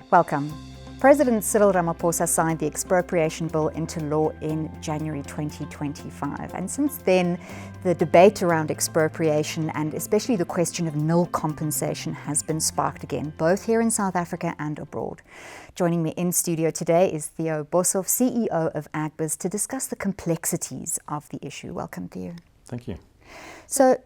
Welcome. President Cyril Ramaphosa signed the Expropriation Bill into law in January 2025. And since then, the debate around expropriation and especially the question of nil compensation has been sparked again, both here in South Africa and abroad. Joining me in studio today is Theo Boshoff, CEO of Agbiz, to discuss the complexities of the issue. Welcome, Theo. Thank you. So,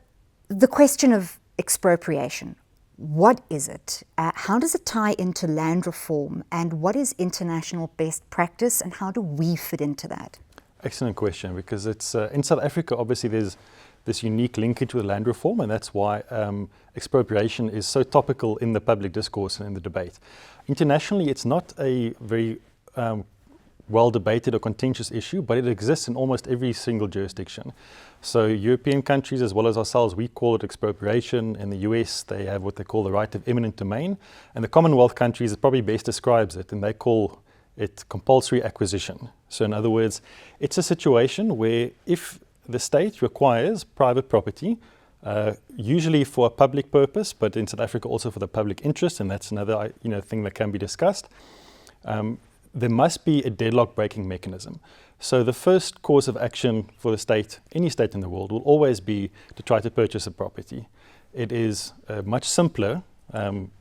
the question of expropriation. What is it? How does it tie into land reform? And what is international best practice? And how do we fit into that? Excellent question, because it's in South Africa, obviously there's this unique linkage with land reform, and that's why expropriation is so topical in the public discourse and in the debate. Internationally, it's not a very well debated or contentious issue, but it exists in almost every single jurisdiction. So European countries as well as ourselves, we call it expropriation. In the US, they have what they call the right of eminent domain. And the Commonwealth countries, it probably best describes it, and they call it compulsory acquisition. So in other words, it's a situation where if the state requires private property, usually for a public purpose, but in South Africa also for the public interest, and that's another thing that can be discussed, there must be a deadlock breaking mechanism. So the first course of action for the state, any state in the world, will always be to try to purchase a property. It is a much simpler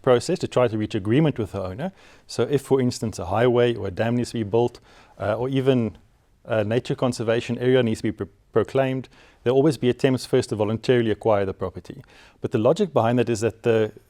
process to try to reach agreement with the owner. So if, for instance, a highway or a dam needs to be built, or even a nature conservation area needs to be proclaimed, there'll always be attempts first to voluntarily acquire the property. But the logic behind that is that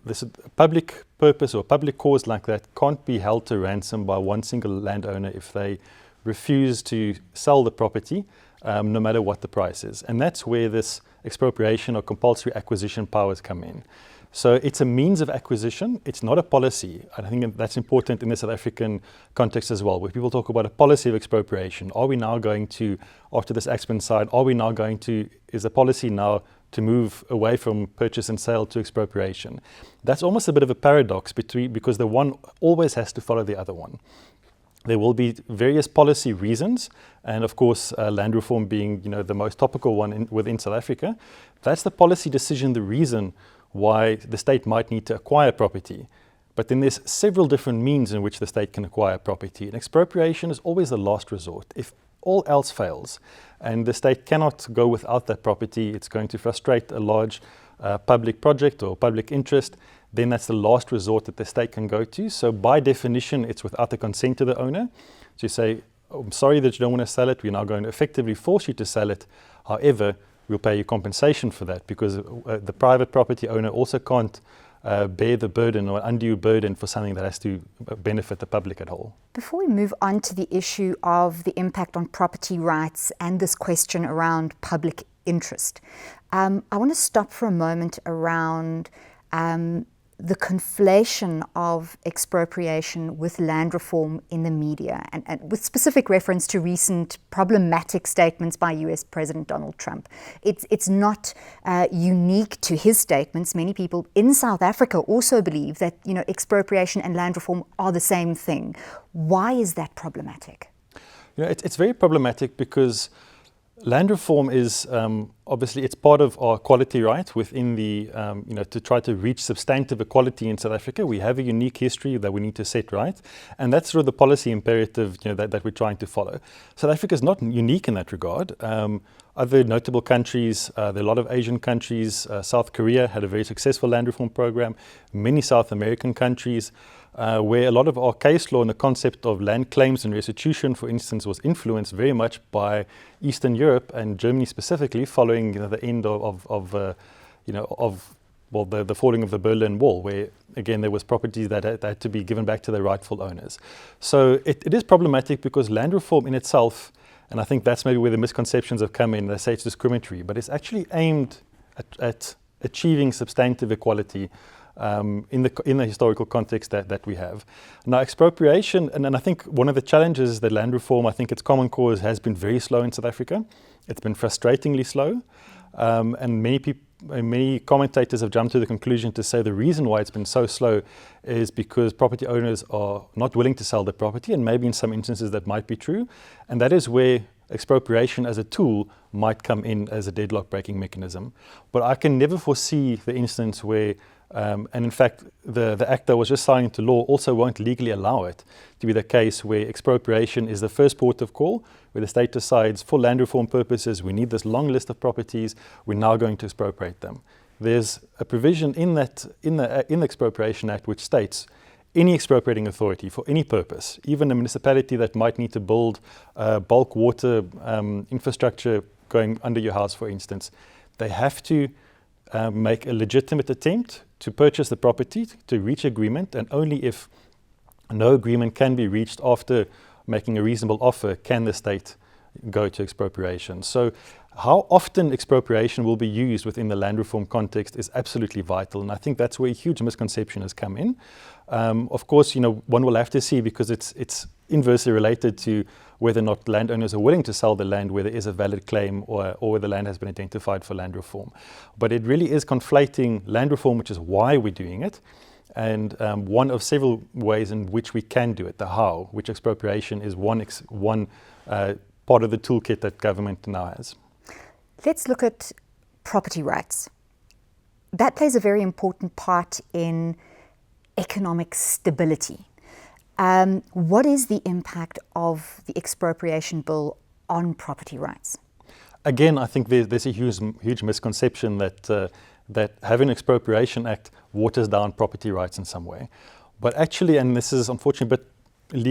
this public purpose or public cause like that can't be held to ransom by one single landowner if they refuse to sell the property, no matter what the price is. And that's where this expropriation or compulsory acquisition powers come in. So it's a means of acquisition, it's not a policy. I think that's important in the South African context as well, where people talk about a policy of expropriation. Are we now going to, after this act's been signed, is the policy now to move away from purchase and sale to expropriation? That's almost a bit of a paradox because the one always has to follow the other one. There will be various policy reasons, and of course land reform being the most topical one within South Africa. That's the policy decision, the reason why the state might need to acquire property. But then there's several different means in which the state can acquire property. And expropriation is always the last resort. If all else fails and the state cannot go without that property, it's going to frustrate a large public project or public interest, then that's the last resort that the state can go to. So by definition, it's without the consent of the owner. So you say, I'm sorry that you don't want to sell it. We're now going to effectively force you to sell it. However, we'll pay you compensation for that because the private property owner also can't bear the burden or undue burden for something that has to benefit the public at whole. Before we move on to the issue of the impact on property rights and this question around public interest, I want to stop for a moment around the conflation of expropriation with land reform in the media, and with specific reference to recent problematic statements by US President Donald Trump. It's not unique to his statements. Many people in South Africa also believe that expropriation and land reform are the same thing. Why is that problematic? It's very problematic because land reform is obviously it's part of our equality right within the to try to reach substantive equality in South Africa. We have a unique history that we need to set right, and that's sort of the policy imperative that we're trying to follow. South Africa is not unique in that regard. Other notable countries, there are a lot of Asian countries. South Korea had a very successful land reform program. Many South American countries, where a lot of our case law and the concept of land claims and restitution, for instance, was influenced very much by Eastern Europe and Germany specifically, following the end of the falling of the Berlin Wall, where again there was property that had to be given back to their rightful owners. So it is problematic because land reform in itself, and I think that's maybe where the misconceptions have come in. They say it's discriminatory, but it's actually aimed at achieving substantive equality in the historical context that we have. Now, expropriation, and I think one of the challenges is that land reform, I think its common cause has been very slow in South Africa. It's been frustratingly slow, and many commentators have jumped to the conclusion to say the reason why it's been so slow is because property owners are not willing to sell their property, and maybe in some instances that might be true, and that is where expropriation as a tool might come in as a deadlock breaking mechanism. But I can never foresee the instance where And in fact, the act that was just signed into law also won't legally allow it to be the case where expropriation is the first port of call, where the state decides for land reform purposes, we need this long list of properties, we're now going to expropriate them. There's a provision in the Expropriation Act which states any expropriating authority for any purpose, even a municipality that might need to build bulk water infrastructure going under your house, for instance, they have to make a legitimate attempt to purchase the property, to reach agreement, and only if no agreement can be reached after making a reasonable offer can the state go to expropriation. So how often expropriation will be used within the land reform context is absolutely vital, and I think that's where a huge misconception has come in. Of course, one will have to see, because it's inversely related to whether or not landowners are willing to sell the land where there is a valid claim or where the land has been identified for land reform. But it really is conflating land reform, which is why we're doing it, and one of several ways in which we can do it, the how, which expropriation is one part of the toolkit that government now has. Let's look at property rights. That plays a very important part in economic stability. What is the impact of the expropriation bill on property rights? Again, I think there's a huge misconception that having an expropriation act waters down property rights in some way. But actually, and this is unfortunately a bit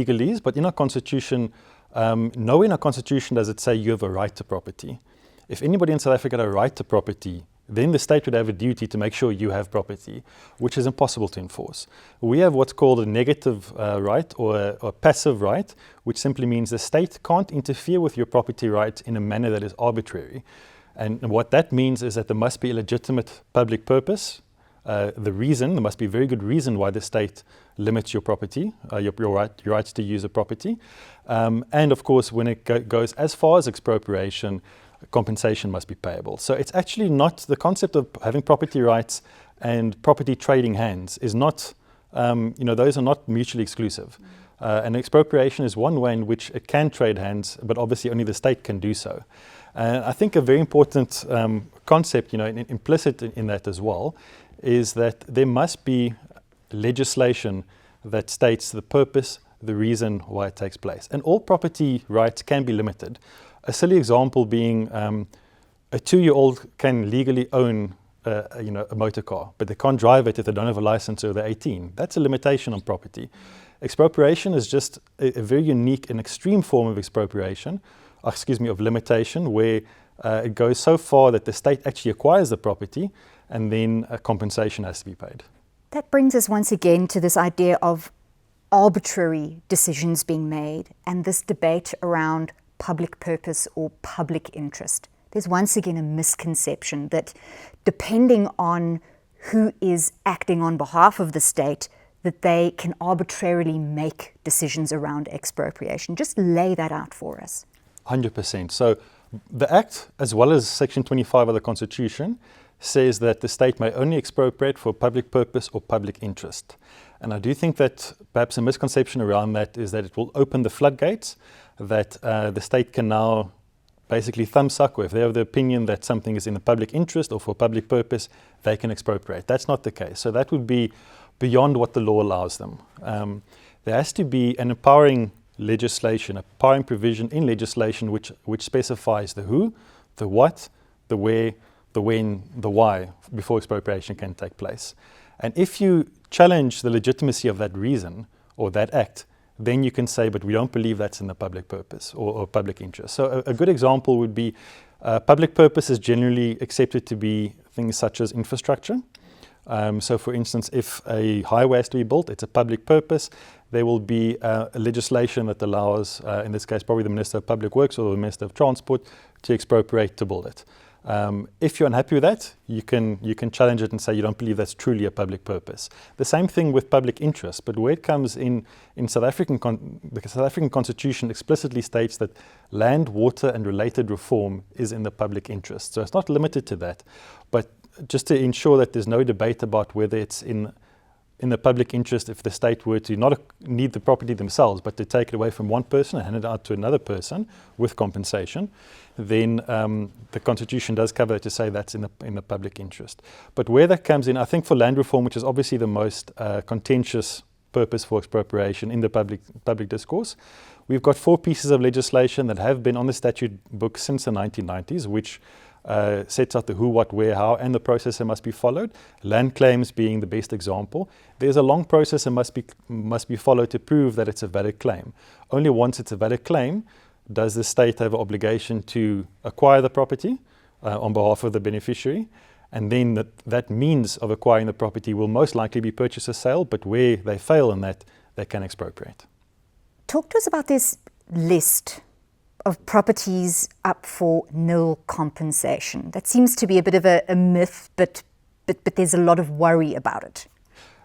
legalese, but in our constitution, nowhere in our constitution does it say you have a right to property. If anybody in South Africa had a right to property, then the state would have a duty to make sure you have property, which is impossible to enforce. We have what's called a negative right or a passive right, which simply means the state can't interfere with your property right in a manner that is arbitrary. And what that means is that there must be a legitimate public purpose. There must be a very good reason why the state limits your property, your rights to use a property. And of course, when it goes as far as expropriation, compensation must be payable. So it's actually not, the concept of having property rights and property trading hands is not, those are not mutually exclusive. And expropriation is one way in which it can trade hands, but obviously only the state can do so. And I think a very important concept, implicit in that as well, is that there must be legislation that states the purpose, the reason why it takes place. And all property rights can be limited. A silly example being a 2-year-old can legally own a motor car, but they can't drive it if they don't have a license or they're 18. That's a limitation on property. Expropriation is just a very unique and extreme form of of limitation, where it goes so far that the state actually acquires the property and then a compensation has to be paid. That brings us once again to this idea of arbitrary decisions being made and this debate around public purpose or public interest. There's once again a misconception that depending on who is acting on behalf of the state, that they can arbitrarily make decisions around expropriation. Just lay that out for us. 100%. So the Act, as well as Section 25 of the Constitution, says that the state may only expropriate for public purpose or public interest. And I do think that perhaps a misconception around that is that it will open the floodgates, that the state can now basically thumbsuck, or if they have the opinion that something is in the public interest or for public purpose, they can expropriate. That's not the case. So that would be beyond what the law allows them. There has to be an empowering legislation, a empowering provision in legislation which specifies the who, the what, the where, the when, the why, before expropriation can take place. And if you challenge the legitimacy of that reason or that act, then you can say, but we don't believe that's in the public purpose or public interest. So a good example would be public purpose is generally accepted to be things such as infrastructure. So for instance, if a highway has to be built, it's a public purpose. There will be a legislation that allows, in this case, probably the Minister of Public Works or the Minister of Transport to expropriate to build it. If you're unhappy with that, you can challenge it and say you don't believe that's truly a public purpose. The same thing with public interest, but where it comes in South African, the South African Constitution explicitly states that land, water and related reform is in the public interest. So it's not limited to that, but just to ensure that there's no debate about whether it's in in the public interest if the state were to not need the property themselves, but to take it away from one person and hand it out to another person with compensation, then the Constitution does cover to say that's in the public interest. But where that comes in, I think for land reform, which is obviously the most contentious purpose for expropriation in the public discourse, we've got 4 pieces of legislation that have been on the statute book since the 1990s, which sets out the who, what, where, how, and the process that must be followed. Land claims being the best example. There's a long process that must be followed to prove that it's a valid claim. Only once it's a valid claim does the state have an obligation to acquire the property on behalf of the beneficiary. And then that means of acquiring the property will most likely be purchase or sale, but where they fail in that, they can expropriate. Talk to us about this list of properties up for nil compensation. That seems to be a bit of a myth, but there's a lot of worry about it.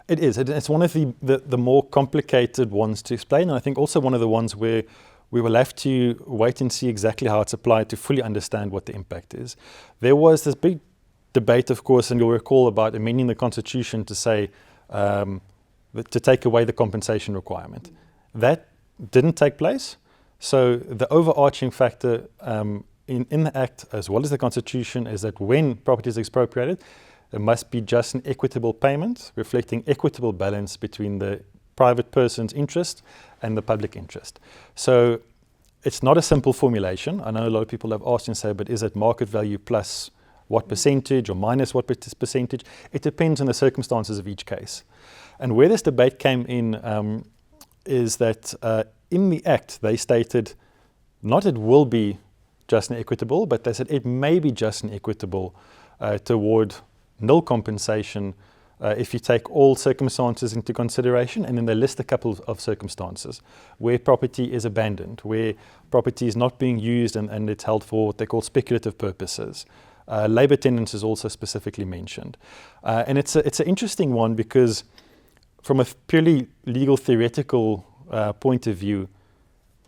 It is. It's one of the more complicated ones to explain, and I think also one of the ones where we will have to wait and see exactly how it's applied to fully understand what the impact is. There was this big debate, of course, and you'll recall, about amending the Constitution to say to take away the compensation requirement. That didn't take place. So the overarching factor in the Act, as well as the Constitution, is that when property is expropriated, there must be just and equitable payment, reflecting equitable balance between the private person's interest and the public interest. So it's not a simple formulation. I know a lot of people have asked and say, but is it market value plus what percentage or minus what percentage? It depends on the circumstances of each case. And where this debate came in is that in the Act, they stated not it will be just and equitable, but they said it may be just and equitable toward nil compensation if you take all circumstances into consideration. And then they list a couple of circumstances where property is abandoned, where property is not being used and it's held for what they call speculative purposes. Labour tenants is also specifically mentioned. And it's an interesting one because from a purely legal theoretical point of view,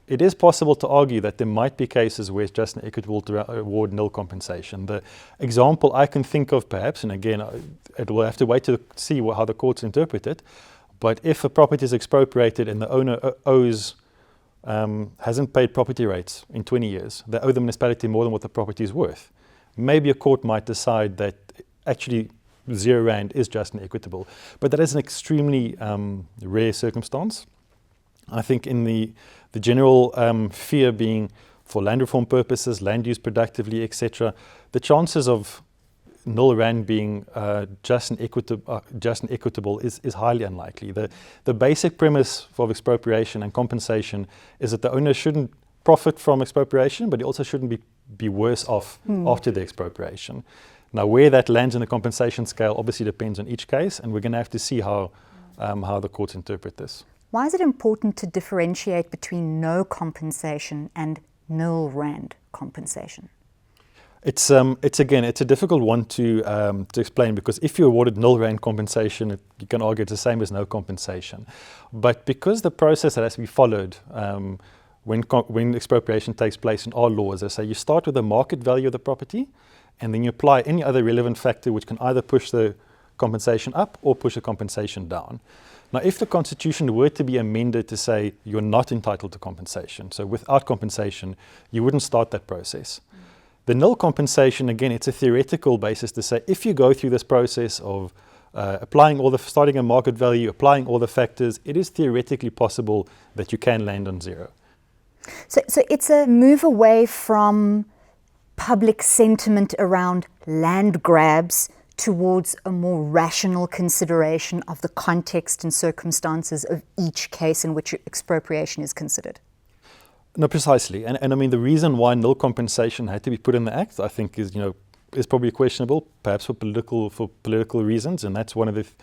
it is possible to argue that there might be cases where it's just and equitable to award nil compensation. The example I can think of perhaps, and again, it will have to wait to see how the courts interpret it, but if a property is expropriated and the owner hasn't paid property rates in 20 years, they owe the municipality more than what the property is worth, maybe a court might decide that actually R0 is just and equitable. But that is an extremely rare circumstance. I think in the general fear being for land reform purposes, land use productively, etc., the chances of nil rand being just and equitable is highly unlikely. The basic premise of expropriation and compensation is that the owner shouldn't profit from expropriation, but he also shouldn't be worse off after the expropriation. Now, where that lands in the compensation scale obviously depends on each case, and we're going to have to see how the courts interpret this. Why is it important to differentiate between no compensation and nil rand compensation? It's a difficult one to explain, because if you're awarded nil rand compensation, you can argue it's the same as no compensation. But because the process that has to be followed when expropriation takes place in our laws, they say you start with the market value of the property, and then you apply any other relevant factor which can either push the compensation up or push the compensation down. Now, if the Constitution were to be amended to say you're not entitled to compensation, so without compensation, you wouldn't start that process. The nil compensation, again, it's a theoretical basis to say if you go through this process of starting a market value, applying all the factors, it is theoretically possible that you can land on zero. So it's a move away from public sentiment around land grabs towards a more rational consideration of the context and circumstances of each case in which expropriation is considered. No, precisely. And I mean, the reason why nil compensation had to be put in the Act, I think, is probably questionable, perhaps for political reasons, and that's one of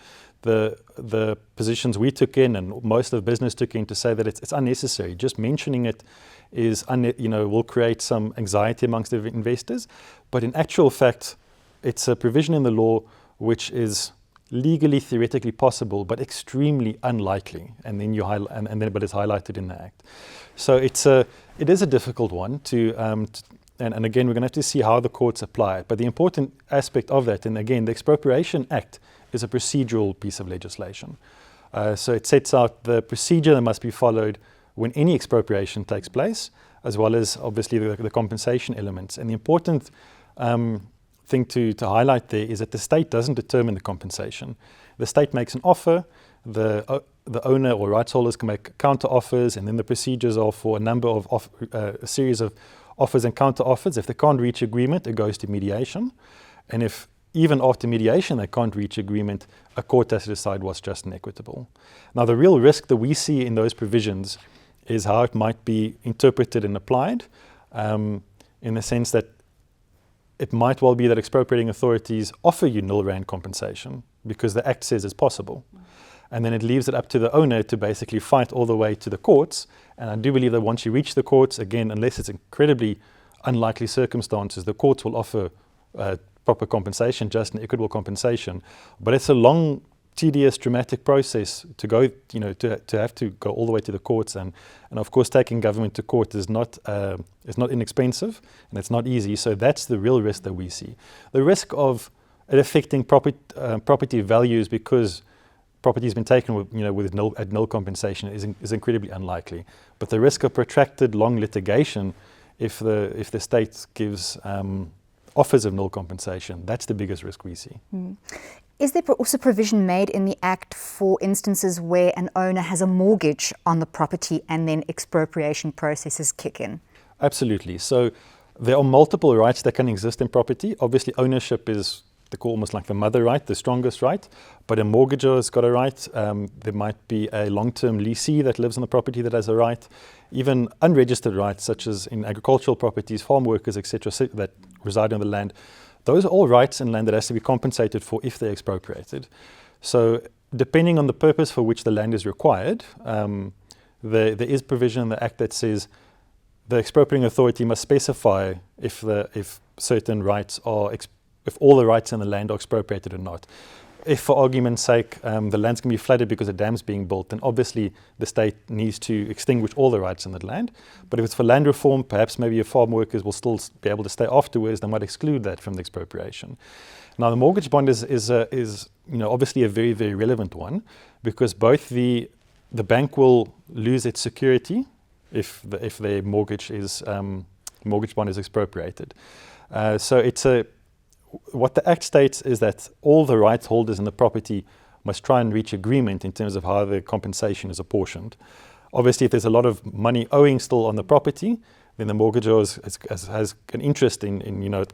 the positions we took in, and most of business took in, to say that it's unnecessary. Just mentioning it will create some anxiety amongst the investors. But in actual fact, it's a provision in the law which is legally, theoretically possible, but extremely unlikely. And then but it's highlighted in the Act. So it is a difficult one and again, we're going to have to see how the courts apply it. But the important aspect of that, and again, the Expropriation Act is a procedural piece of legislation. So it sets out the procedure that must be followed when any expropriation takes place, as well as obviously the compensation elements. And the important thing to highlight there is that the state doesn't determine the compensation. The state makes an offer, the owner or rights holders can make counter offers, and then the procedures are for a number of a series of offers and counter offers. If they can't reach agreement, it goes to mediation. And if even after mediation they can't reach agreement, a court has to decide what's just and equitable. Now, the real risk that we see in those provisions is how it might be interpreted and applied, in the sense that it might well be that expropriating authorities offer you nil rand compensation because the Act says it's possible. And then it leaves it up to the owner to basically fight all the way to the courts. And I do believe that once you reach the courts, again, unless it's incredibly unlikely circumstances, the courts will offer proper compensation, just and equitable compensation. But it's a long, tedious, dramatic process to go, to have to go all the way to the courts. And of course, taking government to court is not inexpensive, and it's not easy. So that's the real risk that we see. The risk of it affecting property values because property has been taken with nil compensation is incredibly unlikely. But the risk of protracted long litigation, if the state gives offers of nil compensation, that's the biggest risk we see. Is there also provision made in the Act for instances where an owner has a mortgage on the property and then expropriation processes kick in? Absolutely. So there are multiple rights that can exist in property. Obviously, ownership is almost like the mother right, the strongest right, but a mortgagor has got a right. There might be a long-term leasee that lives on the property that has a right. Even unregistered rights, such as in agricultural properties, farm workers, etc., that reside on the land. Those are all rights in land that has to be compensated for if they're expropriated. So depending on the purpose for which the land is required, there is provision in the Act that says the expropriating authority must specify if certain rights are if all the rights in the land are expropriated or not. If, for argument's sake, the land's going to be flooded because a dam's being built, then obviously the state needs to extinguish all the rights in that land. But if it's for land reform, perhaps maybe your farm workers will still be able to stay afterwards. They might exclude that from the expropriation. Now, the mortgage bond is obviously a very, very relevant one, because both the bank will lose its security if their mortgage bond is expropriated. What the Act states is that all the rights holders in the property must try and reach agreement in terms of how the compensation is apportioned. Obviously, if there's a lot of money owing still on the property, then the mortgagor has an interest in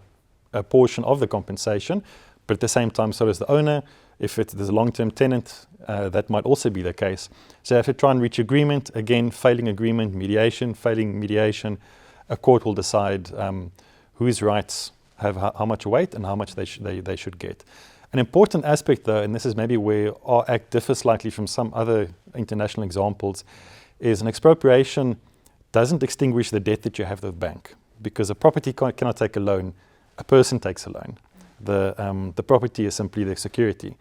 a portion of the compensation, but at the same time, so does the owner. If there's a long-term tenant, that might also be the case. So you have to try and reach agreement. Again, failing agreement, mediation. Failing mediation, a court will decide whose rights have how much weight and how much they should get. An important aspect, though, and this is maybe where our Act differs slightly from some other international examples, is an expropriation doesn't extinguish the debt that you have with the bank, because a property cannot take a loan, a person takes a loan. The property is simply the security.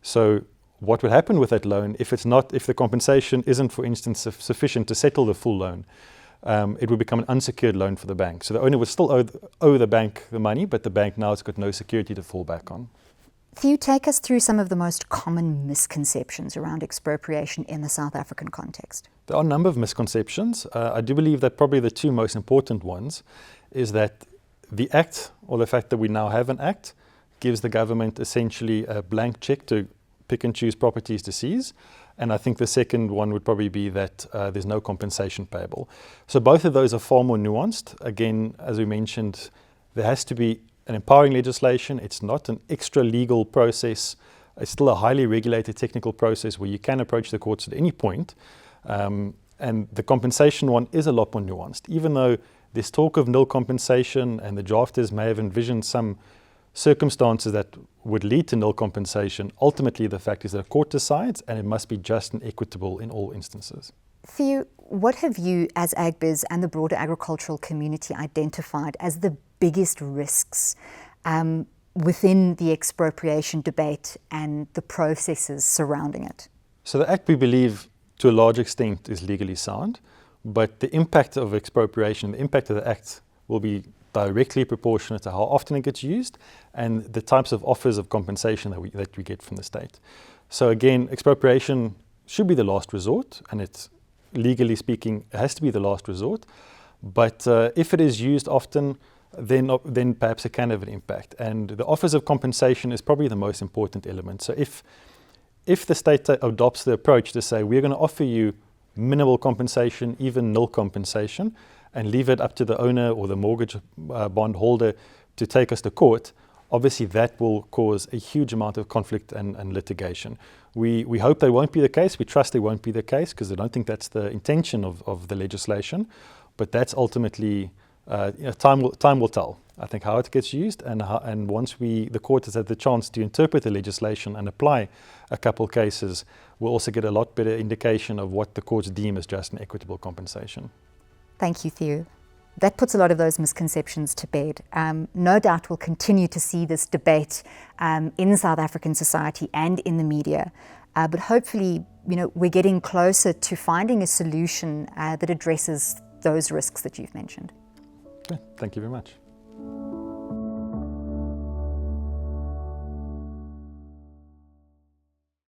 So what would happen with that loan if the compensation isn't, for instance, sufficient to settle the full loan? It would become an unsecured loan for the bank. So the owner would still owe the bank the money, but the bank now has got no security to fall back on. Theo, take us through some of the most common misconceptions around expropriation in the South African context. There are a number of misconceptions. I do believe that probably the two most important ones is that the Act, or the fact that we now have an Act, gives the government essentially a blank check to pick and choose properties to seize. And I think the second one would probably be that there's no compensation payable. So both of those are far more nuanced. Again, as we mentioned, there has to be an empowering legislation. It's not an extra legal process. It's still a highly regulated technical process where you can approach the courts at any point. And the compensation one is a lot more nuanced. Even though there's talk of nil compensation and the drafters may have envisioned some circumstances that would lead to nil compensation, ultimately the fact is that a court decides, and it must be just and equitable in all instances. Theo, what have you as AgBiz and the broader agricultural community identified as the biggest risks within the expropriation debate and the processes surrounding it? So the Act, we believe, to a large extent is legally sound, but the impact of expropriation, the impact of the Act will be directly proportionate to how often it gets used and the types of offers of compensation that we get from the state. So again, expropriation should be the last resort, and it's, legally speaking, it has to be the last resort. But if it is used often, then perhaps it can have an impact. And the offers of compensation is probably the most important element. So if the state adopts the approach to say, we're going to offer you minimal compensation, even nil compensation, and leave it up to the owner or the mortgage bond holder to take us to court, obviously that will cause a huge amount of conflict and litigation. We hope that won't be the case. We trust it won't be the case, because I don't think that's the intention of the legislation. But that's ultimately, time will tell, I think, how it gets used, and once the court has had the chance to interpret the legislation and apply a couple cases, we'll also get a lot better indication of what the courts deem as just and equitable compensation. Thank you, Theo. That puts a lot of those misconceptions to bed. No doubt we'll continue to see this debate in South African society and in the media, but hopefully, we're getting closer to finding a solution that addresses those risks that you've mentioned. Okay, thank you very much.